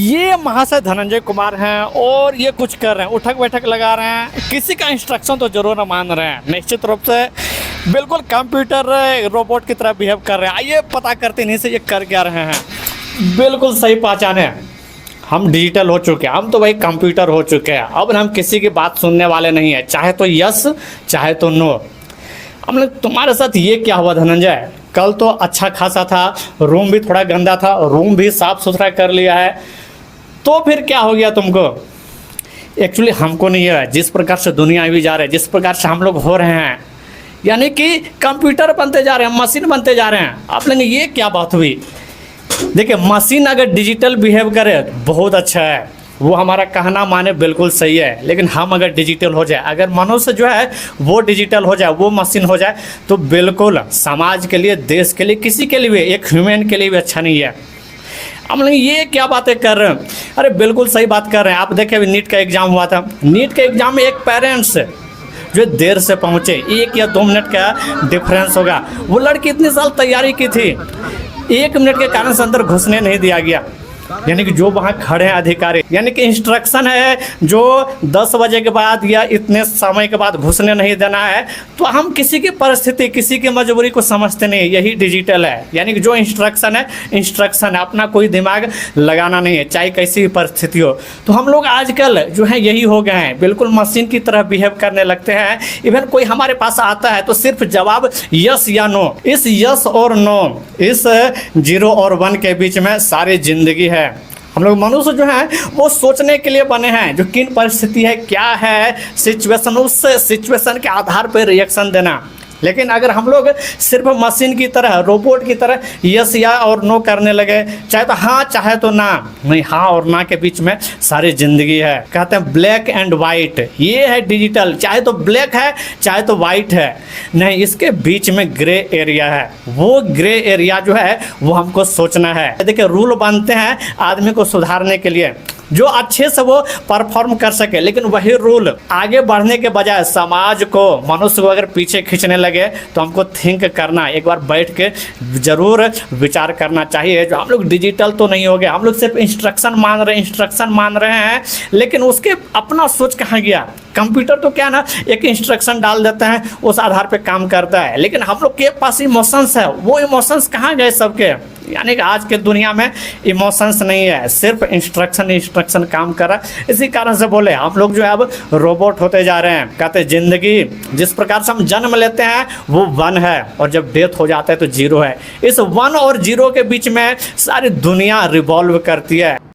ये महाशय धनंजय कुमार हैं और ये कुछ कर रहे हैं, उठक बैठक लगा रहे हैं, किसी का इंस्ट्रक्शन तो जरूर मान रहे हैं। निश्चित रूप से बिल्कुल कंप्यूटर रोबोट की तरह बिहेव कर रहे हैं। आइए पता करते नहीं से ये कर क्या रहे हैं। बिल्कुल सही पहचाने, हम डिजिटल हो चुके हैं, हम तो भाई कंप्यूटर हो चुके हैं। अब हम किसी की बात सुनने वाले नहीं है, चाहे तो यस चाहे तो नो। हमने तुम्हारे साथ ये क्या हुआ धनंजय? कल तो अच्छा खासा था, रूम भी थोड़ा गंदा था, रूम भी साफ सुथरा कर लिया है, तो फिर क्या हो गया तुमको? एक्चुअली हमको नहीं है, जिस प्रकार से दुनिया भी जा रही है, जिस प्रकार से हम लोग हो रहे हैं, यानी कि कंप्यूटर बनते जा रहे हैं, मशीन बनते जा रहे हैं। आप लेंगे ये क्या बात हुई? देखिए, मशीन अगर डिजिटल बिहेव करे बहुत अच्छा है, वो हमारा कहना माने बिल्कुल सही है। लेकिन हम अगर डिजिटल हो जाए, अगर मनुष्य जो है वो डिजिटल हो जाए, वो मशीन हो जाए, तो बिल्कुल समाज के लिए, देश के लिए, किसी के लिए भी, एक ह्यूमन के लिए भी अच्छा नहीं है। हम लोग ये क्या बातें कर रहे हैं? अरे बिल्कुल सही बात कर रहे हैं। आप देखें, अभी नीट का एग्ज़ाम हुआ था, नीट के एग्ज़ाम में एक पेरेंट्स जो देर से पहुँचे, 1 या 2 मिनट का डिफरेंस होगा, वो लड़की इतने साल तैयारी की थी, 1 मिनट के कारण से अंदर घुसने नहीं दिया गया। यानी कि जो वहाँ खड़े हैं अधिकारी, यानी कि इंस्ट्रक्शन है जो 10 बजे के बाद या इतने समय के बाद घुसने नहीं देना है। तो हम किसी की परिस्थिति, किसी की मजबूरी को समझते नहीं, यही डिजिटल है। यानी कि जो इंस्ट्रक्शन है, इंस्ट्रक्शन है, अपना कोई दिमाग लगाना नहीं है, चाहे कैसी भी परिस्थिति हो। तो हम लोग आजकल जो है यही हो गए हैं, बिल्कुल मशीन की तरह बिहेव करने लगते हैं। इवन कोई हमारे पास आता है तो सिर्फ जवाब यस या नो, इस यस और नो, इस 0 और 1 के बीच में सारी जिंदगी है। हम लोग मनुष्य जो हैं वो सोचने के लिए बने हैं, जो किन परिस्थिति है, क्या है सिचुएशन, उस सिचुएशन के आधार पर रिएक्शन देना। लेकिन अगर हम लोग सिर्फ मशीन की तरह, रोबोट की तरह यस या और नो करने लगे, चाहे तो हाँ चाहे तो ना, नहीं, हाँ और ना के बीच में सारी जिंदगी है। कहते हैं ब्लैक एंड वाइट, ये है डिजिटल, चाहे तो ब्लैक है चाहे तो वाइट है, नहीं, इसके बीच में ग्रे एरिया है। वो ग्रे एरिया जो है वो हमको सोचना है। देखिए, रूल बनते हैं आदमी को सुधारने के लिए, जो अच्छे से वो परफॉर्म कर सके, लेकिन वही रूल आगे बढ़ने के बजाय समाज को, मनुष्य को अगर पीछे खींचने लगे, तो हमको थिंक करना, एक बार बैठ के जरूर विचार करना चाहिए। जो हम लोग डिजिटल तो नहीं हो गए, हम लोग सिर्फ इंस्ट्रक्शन मान रहे हैं, लेकिन उसके अपना सोच कहाँ गया? कंप्यूटर तो क्या ना, एक इंस्ट्रक्शन डाल देते हैं, उस आधार पे काम करता है, लेकिन हम लोग के पास इमोशंस है, वो इमोशंस कहाँ गए सबके? यानी कि आज के दुनिया में इमोशंस नहीं है, सिर्फ इंस्ट्रक्शन काम कर रहा है। इसी कारण से बोले हम लोग जो है अब रोबोट होते जा रहे हैं। कहते जिंदगी जिस प्रकार से हम जन्म लेते हैं वो 1 है, और जब डेथ हो जाता है तो 0 है। इस 1 और 0 के बीच में सारी दुनिया रिवॉल्व करती है।